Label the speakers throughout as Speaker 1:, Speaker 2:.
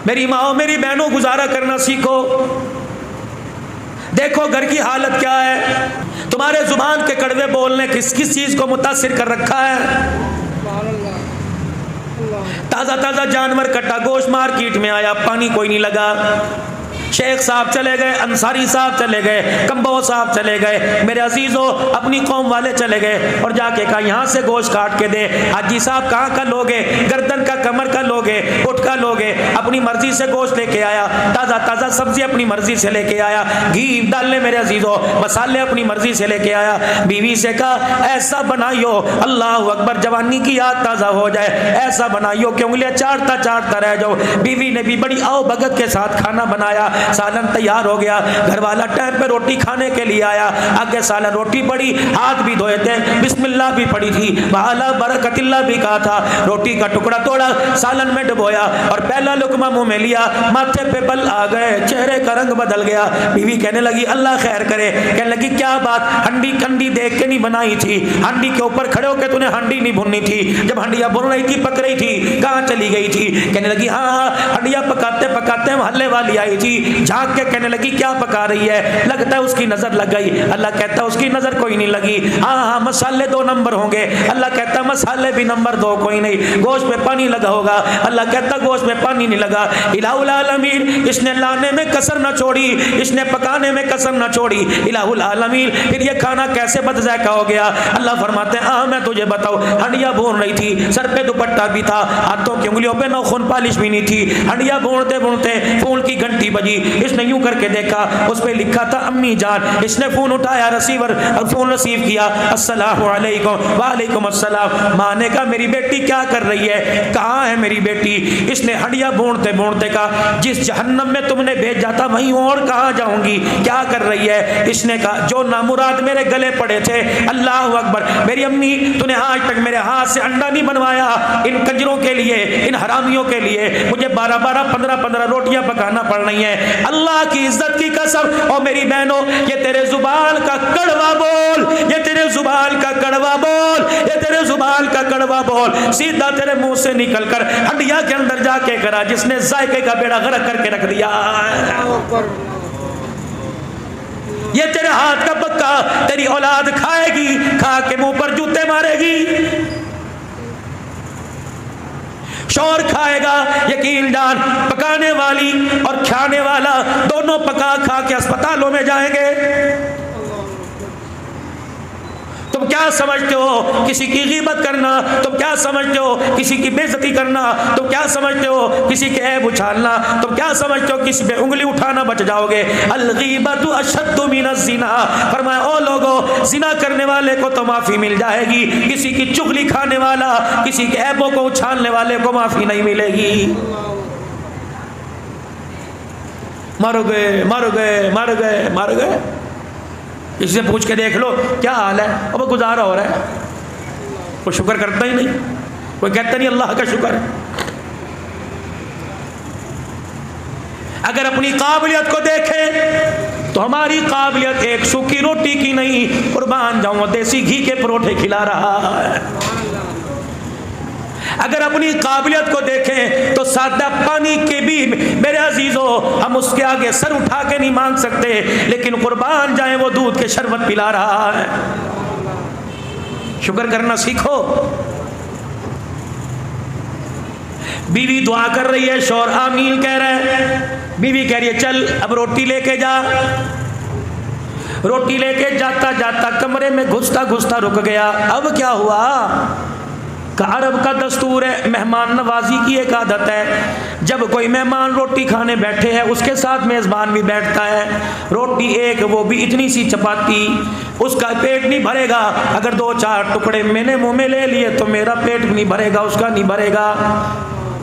Speaker 1: میری ماں میری بہنوں گزارا کرنا سیکھو. دیکھو گھر کی حالت کیا ہے. تمہارے زبان کے کڑوے بولنے کس کس چیز کو متاثر کر رکھا ہے. تازہ تازہ جانور کٹا گوشت مارکیٹ میں آیا, پانی کوئی نہیں لگا. شیخ صاحب چلے گئے, انصاری صاحب چلے گئے, کمبو صاحب چلے گئے, میرے عزیزو اپنی قوم والے چلے گئے اور جا کے کہا یہاں سے گوشت کاٹ کے دے. حاجی صاحب کہاں کا لوگے, گردن کا, کمر کا لوگے, اٹھ کا لوگے. اپنی مرضی سے گوشت لے کے آیا, تازہ تازہ سبزی اپنی مرضی سے لے کے آیا, گھی ڈالنے میرے عزیزو, مسالے اپنی مرضی سے لے کے آیا. بیوی سے کہا ایسا بنائیو, اللہ اکبر, جوانی کی یاد تازہ ہو جائے, ایسا بنائیو کہ انگلیاں چاٹتا چاٹتا رہ جاؤ. بیوی نے بھی بڑی آؤ بھگت کے ساتھ کھانا بنایا, سالن تیار ہو گیا. گھر والا ٹائم پہ روٹی کھانے کے لیے آیا, آگے سالن روٹی پڑی, ہاتھ بھی دھوئے تھے, بسم اللہ بھی پڑی تھی, وعلی برکت اللہ بھی کہا تھا. روٹی کا ٹکڑا توڑا, سالن میں ڈبویا اور پہلا لقمہ منہ میں لیا, ماتھے پہ بل آ گئے, چہرے کا رنگ بدل گیا. بیوی کہنے لگی اللہ خیر کرے. کہنے لگی کیا بات, ہنڈی کنڈی دیکھ کے نہیں بنائی تھی, ہنڈی کے اوپر کھڑے ہو کے تو نے ہنڈی نہیں بھونی تھی, جب ہنڈیاں بھون رہی تھی پک رہی تھی, کہاں چلی گئی تھی. کہنے لگی ہاں ہاں, ہنڈیاں پکاتے پکاتے محلے والی آئی تھی, جھانک کے کہنے لگی کیا پکا رہی ہے, لگتا ہے اس کی نظر لگ گئی. اللہ کہتا ہے اس کی نظر کوئی نہیں لگی, ہاں ہاں مسالے 2 نمبر ہوں گے. اللہ کہتا ہے مسالے بھی نمبر 2, کوئی نہیں. گوشت میں پانی لگا ہوگا, اللہ کہتا ہے گوشت میں پانی نہیں لگا. الہ العالمین, اس نے لانے میں کسر نہ چھوڑی, اس نے پکانے میں کسر نہ چھوڑی. الہ العالمین, پھر یہ کھانا کیسے بد ذائقہ ہو گیا. اللہ فرماتے ہیں ہاں میں تجھے بتاؤں, ہنڈیاں بھون رہی تھی, سر پہ دوپٹہ بھی تھا, ہاتھوں کی انگلیوں پہ ناخن پالش بھی نہیں تھی, ہنڈیاں بھونتے بھونتے فون کی گھنٹی بجی. اس نے یوں کر کے دیکھا, اس پہ لکھا تھا امی جان. اس نے فون اٹھایا, ریسیور اور فون ریسیو کیا, السلام علیکم. وعلیکم السلام. ماں نے کہا میری بیٹی کیا کر رہی ہے, کہاں ہے میری بیٹی. اس نے ہنڈیاں بھونتے بھونتے کہا جس جہنم میں تم نے بھیجا تھا وہیں اور کہاں جاؤں گی, کیا کر رہی ہے. اس نے کہا جو نامراد میرے گلے پڑے تھے, اللہ اکبر, میری امی تو نے آج تک میرے ہاتھ سے انڈا نہیں بنوایا, ان کنجروں کے لیے, ان حرامیوں کے لیے مجھے 12 15 روٹیاں پکانا پڑ رہی ہیں. اللہ کی عزت کی قسم, اور میری بہنوں یہ تیرے زبان کا کڑوا بول, یہ تیرے زبان کا کڑوا بول, یہ تیرے زبان کا کڑوا بول سیدھا تیرے منہ سے نکل کر ہڈیا کے اندر جا کے کرا جس نے ذائقے کا بیڑا غرق کر کے رکھ دیا. یہ تیرے ہاتھ کا پکا تیری اولاد کھائے گی, کھا کے منہ پر جوتے مارے گی. شور کھائے گا, یقین جان پکانے والی اور کھانے والا دونوں پکا کھا کے اسپتالوں میں جائیں گے. تم کیا سمجھتے ہو کسی کی غیبت کرنا, تم کیا سمجھتے ہو کسی کی بے عزتی کرنا, تم کیا سمجھتے ہو کسی کے عیب اچھالنا, تم کیا سمجھتے ہو کسی پہ انگلی اٹھانا بچ جاؤ گے. الغیبت اشد من الزنا, فرمایا او لوگو زنا کرنے والے کو تو معافی مل جائے گی, کسی کی چغلی کھانے والا, کسی کے عیبوں کو اچھالنے والے کو معافی نہیں ملے گی. مر گئے مر گئے مر گئے مر گئے. اس سے پوچھ کے دیکھ لو کیا حال ہے, اب گزارا ہو رہا ہے, کوئی شکر کرتا ہی نہیں, کوئی کہتا نہیں اللہ کا شکر. اگر اپنی قابلیت کو دیکھیں تو ہماری قابلیت ایک سوکھی روٹی کی نہیں, قربان جاؤں دیسی گھی کے پروٹھے کھلا رہا ہے. اگر اپنی قابلیت کو دیکھیں تو سادہ پانی کے بھی میرے عزیزو ہم اس کے آگے سر اٹھا کے نہیں مانگ سکتے, لیکن قربان جائیں وہ دودھ کے شربت پلا رہا ہے. شکر کرنا سیکھو. بیوی دعا کر رہی ہے, شوہر آمین کہہ رہے ہیں. بیوی کہہ رہی ہے چل اب روٹی لے کے جا. روٹی لے کے جاتا جاتا کمرے میں گھستا گھستا رک گیا. اب کیا ہوا کہ عرب کا دستور ہے, مہمان نوازی کی ایک عادت ہے, جب کوئی مہمان روٹی کھانے بیٹھے ہے اس کے ساتھ میزبان بھی بیٹھتا ہے. روٹی ایک, وہ بھی اتنی سی چپاتی, اس کا پیٹ نہیں بھرے گا. اگر 2-4 ٹکڑے میں نے منہ میں لے لیے تو میرا پیٹ بھی نہیں بھرے گا, اس کا نہیں بھرے گا.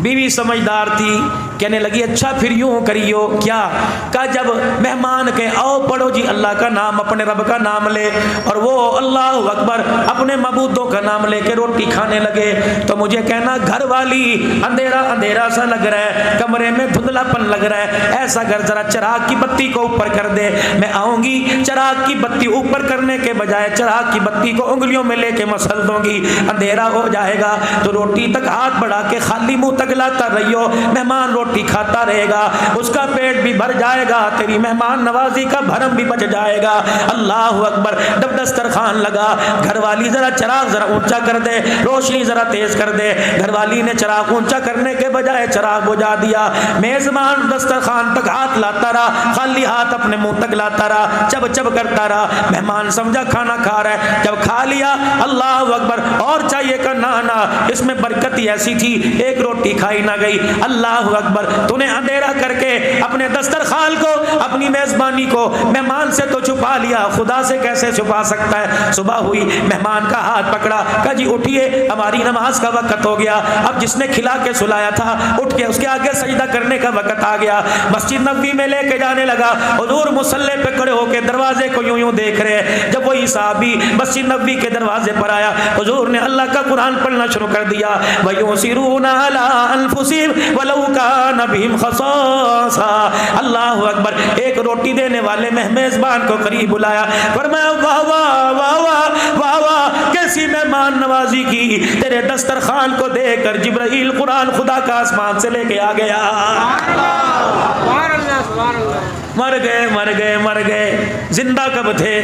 Speaker 1: بیوی سمجھدار تھی, کہنے لگی اچھا پھر یوں کریو. کیا کہا جب مہمان کے آؤ پڑھو جی اللہ کا نام, اپنے رب کا نام لے, اور وہ اللہ اکبر اپنے معبودوں کا نام لے کے روٹی کھانے لگے, تو مجھے کہنا گھر والی اندھیرا اندھیرا سا لگ رہا ہے, کمرے میں دھندلا پن لگ رہا ہے, ایسا کر ذرا چراغ کی بتی کو اوپر کر دے. میں آؤں گی, چراغ کی بتی اوپر کرنے کے بجائے چراغ کی بتی کو انگلیوں میں لے کے مسل دوں گی, اندھیرا ہو جائے گا. تو روٹی تک ہاتھ بڑھا کے خالی منہ تک لاتا رہیو, مہمان روٹی روٹی کھاتا رہے گا اس کا پیٹ بھی بھر جائے گا, تیری مہمان نوازی کا بھرم بھی بچ جائے گا. اللہ اکبر. جب دسترخوان لگا, گھر والی ذرا چراغ ذرا اونچا کر دے, روشنی ذرا تیز کر دے. گھر والی نے چراغ اونچا کرنے کے بجائے چراغ بجھا دیا. میزبان دسترخوان تک ہاتھ لاتا رہا, خالی ہاتھ اپنے منہ تک لاتا رہا, چب چب کرتا رہا. مہمان سمجھا کھانا کھا رہا ہے, جب کھا لیا اللہ اکبر اور چاہیے کہ نہ اس میں برکت ہی ایسی تھی ایک روٹی کھائی نہ گئی. اللہ اکبر. تو نے اندھیرا کر کے اپنے دسترخوان کو, اپنی میزبانی کو مہمان سے تو چھپا لیا, خدا سے کیسے چھپا سکتا ہے. صبح ہوئی, مہمان کا ہاتھ پکڑا, کہا جی اٹھیے ہماری نماز کا وقت ہو گیا. اب جس نے کھلا کے سلایا تھا اٹھ کے اس کے آگے سجدہ کرنے کا وقت آ گیا. مسجد نبوی میں لے کے جانے لگا. حضور مصلی پہ کھڑے ہو کے دروازے کو یوں دیکھ رہے. جب وہی صحابی مسجد نبوی کے دروازے پر آیا, حضور نے اللہ کا قرآن پڑھنا شروع کر دیا. وَيُؤْثِرُونَ عَلَىٰ أَنفُسِهِمْ وَلَوْ كَانَ بِهِمْ خَصَاصَةٌ. اللہ اکبر. ایک روٹی دینے والے میزبان کو قریب بلایا, فرمایا واہ واہ واہ واہ واہ واہ, کیسی مہمان نوازی کی. تیرے دسترخوان کو دیکھ کر جبرائیل قرآن خدا کا آسمان سے لے کے آ گیا. مر گئے مر گئے مر گئے. زندہ کب تھے؟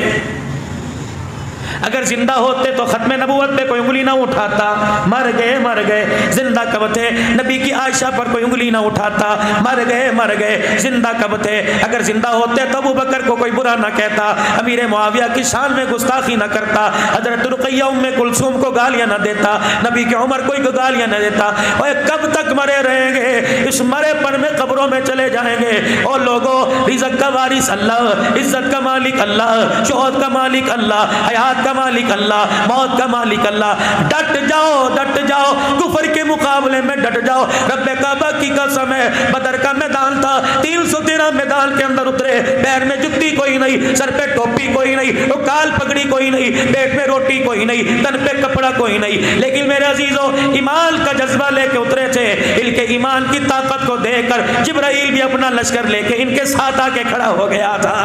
Speaker 1: اگر زندہ ہوتے تو ختم نبوت پہ کوئی انگلی نہ اٹھاتا. مر گئے مر گئے. زندہ کب تھے؟ نبی کی عائشہ پر کوئی انگلی نہ اٹھاتا. مر گئے مر گئے. زندہ کب تھے؟ اگر زندہ ہوتے تو ابو بکر کو کوئی برا نہ کہتا, امیر معاویہ کی شان میں گستاخی نہ کرتا, حضرت رقیہ ام کلثوم کو گالیاں نہ دیتا, نبی کے عمر کو گالیاں نہ دیتا. اور کب تک مرے رہیں گے؟ اس مرے پر میں قبروں میں چلے جائیں گے. اور لوگوں, رزق کا وارث اللہ, عزت کا مالک اللہ, شہرت کا مالک اللہ, حیات کا مالک اللہ, موت کا مالک اللہ. ڈٹ جاؤ ڈٹ جاؤ, کفر کے مقابلے میں ڈٹ جاؤ. رب کعبہ کی قسم ہے, بدر کا میدان تھا, 313 میدان کے اندر اترے, پیر میں جتی کوئی نہیں, سر پہ ٹوپی کوئی نہیں, کال پگڑی کوئی نہیں, پیٹ میں روٹی کوئی نہیں, تن پہ کپڑا کوئی نہیں, لیکن میرے عزیزوں ایمان کا جذبہ لے کے اترے تھے. ان کے ایمان کی طاقت کو دیکھ کر جبرائیل بھی اپنا لشکر لے کے ان کے ساتھ آ کے کھڑا ہو گیا تھا.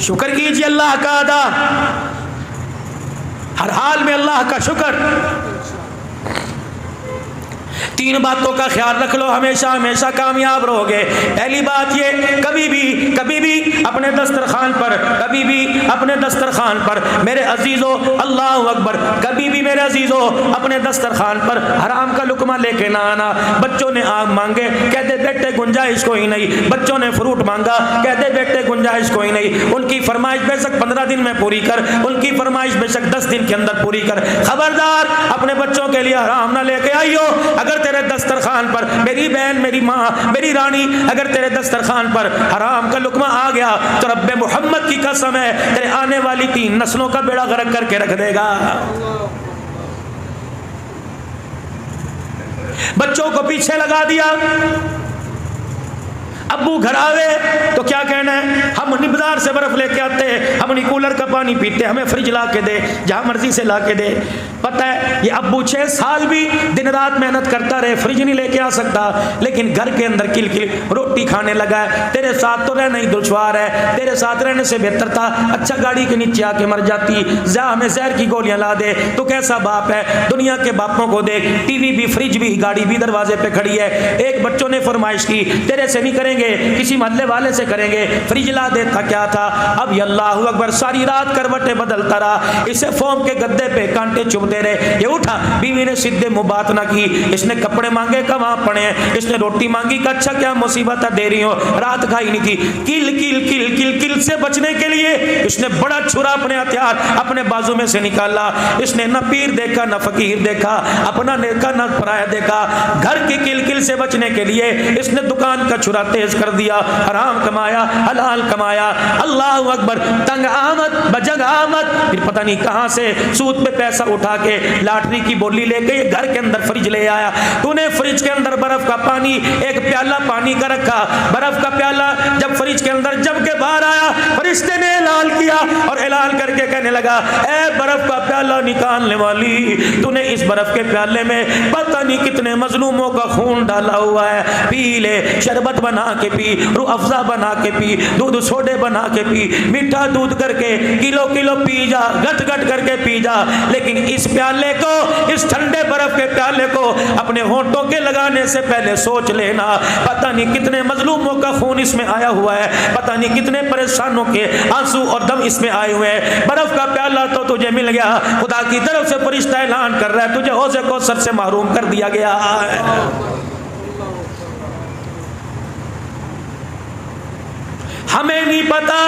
Speaker 1: شکر کیجیے اللہ کا ادا, ہر حال میں اللہ کا شکر. تین باتوں کا خیال رکھ لو, ہمیشہ ہمیشہ کامیاب رہو گے. پہلی بات یہ, کبھی بھی اپنے دسترخوان پر, کبھی بھی اپنے دسترخوان پر میرے عزیزو, اللہ اکبر, کبھی بھی میرے عزیزو اپنے دسترخوان پر حرام کا لقمہ لے کے نہ آنا. بچوں نے آم مانگے, کہتے بیٹے گنجائش کوئی نہیں. بچوں نے فروٹ مانگا, کہتے بیٹے گنجائش کوئی نہیں. ان کی فرمائش بے شک 15 دن میں پوری کر, ان کی فرمائش بے شک 10 دن کے اندر پوری کر. خبردار اپنے بچوں کے لیے حرام نہ لے کے آئیو. اگر تیرے دسترخوان پر, میری بہن, میری ماں, میری رانی, اگر تیرے دسترخوان پر حرام کا لقمہ آ گیا تو رب محمد کی قسم ہے تیرے آنے والی 3 نسلوں کا بیڑا غرق کر کے رکھ دے گا. بچوں کو پیچھے لگا دیا. ابو گھر آوے تو کیا کہنا ہے, ہم نبدار سے برف لے کے آتے ہیں, ہم نہیں کولر کا پانی پیتے, ہمیں فریج لا کے دے, جہاں مرضی سے لا کے دے. پتہ ہے یہ ابو 6 سال بھی دن رات محنت کرتا رہے, فریج نہیں لے کے آ سکتا, لیکن گھر کے اندر کل کل روٹی کھانے لگا ہے. تیرے ساتھ تو رہنا ہی دشوار ہے, تیرے ساتھ رہنے سے بہتر تھا اچھا گاڑی کے نیچے آ کے مر جاتی, ہمیں زہر کی گولیاں لا دے. تو کیسا باپ ہے, دنیا کے باپوں کو دیکھ, ٹی وی بھی, فریج بھی, گاڑی بھی دروازے پہ کھڑی ہے. ایک بچوں نے فرمائش کی, تیرے سے نہیں کریں گے, کسی محلے والے سے کریں گے, فریج لا دیتا. کیا تھا, اب یہ اللہ اکبر ساری رات کروٹیں بدلتا رہا, اسے فوم کے گدے پہ کانٹے چبھتے رہے. یہ اٹھا, بیوی نے سیدھے منہ بات نہ کی, اس نے کپڑے مانگے کہاں پڑے, اس نے روٹی مانگی کہ اچھا کیا مصیبت دے رہی ہو, رات کھائی نہیں تھی. کل کل کل کل کل سے بچنے کے لیے اس نے بڑا چھرا اپنے ہتھیار اپنے بازو میں سے نکالا. اس نے نہ پیر دیکھا نہ فقیر دیکھا, اپنا دیکھا نہ پرایا دیکھا. گھر کی کل کل سے بچنے کے لیے اس نے دکان کا چھرا تیز کر دیا, حرام کمایا, حلال کمایا. اللہ اکبر, تنگ آمد بجنگ آمد. پھر پتہ نہیں کہاں سے سود پہ پیسہ اٹھا کے لاٹری کی بولی لے کے گھر کے اندر فریج لے آیا. تو نے فریج کے اندر برف کا پانی, ایک پیالہ پانی کا رکھا, برف کا پیالہ جب فریج کے اندر جب کے باہر آیا, فرشتے نے اعلان کیا اور اعلان کر کے کہنے لگا, اے برف کا پیالہ نکالنے والی, تو نے اس برف کے پیالے میں پتہ نہیں کتنے مظلوموں کا خون ڈالا ہوا ہے, پی لے, شربت بنا کے پی, روح افزا بنا کے پی, دودھ سوڈے بنا کے پی, میٹھا دودھ کر کے کلو کلو پی جا, گٹ گٹ کر کے پی جا, لیکن اس اس پیالے کو، اس ٹھنڈے برف کے پیالے کو اپنے ہونٹوں کے لگانے سے پہلے سوچ لینا، پتہ نہیں کتنے مظلوموں کا خون اس میں آیا ہوا ہے، پتہ نہیں کتنے پریشانوں کے آنسو اور دم اس میں آئے ہوئے ہیں۔ برف کا پیالہ تو تجھے مل گیا، خدا کی طرف سے فرشتہ اعلان کر رہا ہے تجھے حوض کوثر سے محروم کر دیا گیا ہے۔ ہمیں نہیں پتا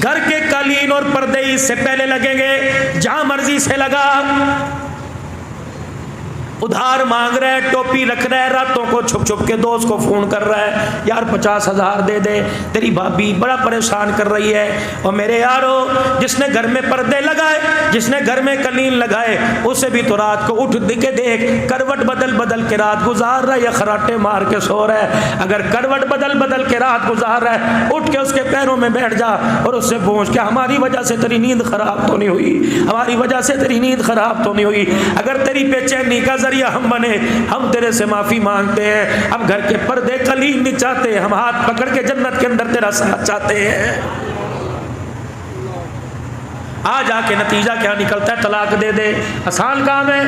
Speaker 1: گھر کے قالین اور پردے اس سے پہلے لگیں گے، جہاں مرضی سے لگا، ادھار مانگ رہا ہے، ٹوپی رکھ رہا ہے، راتوں کو چھپ چھپ کے دوست کو فون کر رہا ہے، یار 50,000 دے دے، تیری بھابھی بڑا پریشان کر رہی ہے۔ اور میرے یارو، جس نے گھر میں پردے لگائے، جس نے گھر میں قالین لگائے، اسے بھی تو رات کو اٹھ کے دیکھ، کروٹ بدل بدل کے رات گزار رہا ہے یا خراٹے مار کے سو رہا ہے۔ اگر کروٹ بدل بدل کے رات گزار رہا ہے، اٹھ کے اس کے پیروں میں بیٹھ جا اور اس سے پوچھ کہ ہماری وجہ سے تیری نیند خراب تو نہیں ہوئی، ہماری وجہ سے تیری نیند خراب تو نہیں ہوئی۔ اگر تیری بے چینی کا ذریعہ ہم بنے، ہم تیرے سے معافی مانگتے ہیں، ہم گھر کے پردے قالین نہیں چاہتے، ہم ہاتھ پکڑ کے جنت کے اندر تیرا ساتھ چاہتے ہیں۔ آ جا کے نتیجہ کیا نکلتا ہے؟ طلاق دے دے، آسان کام ہے؟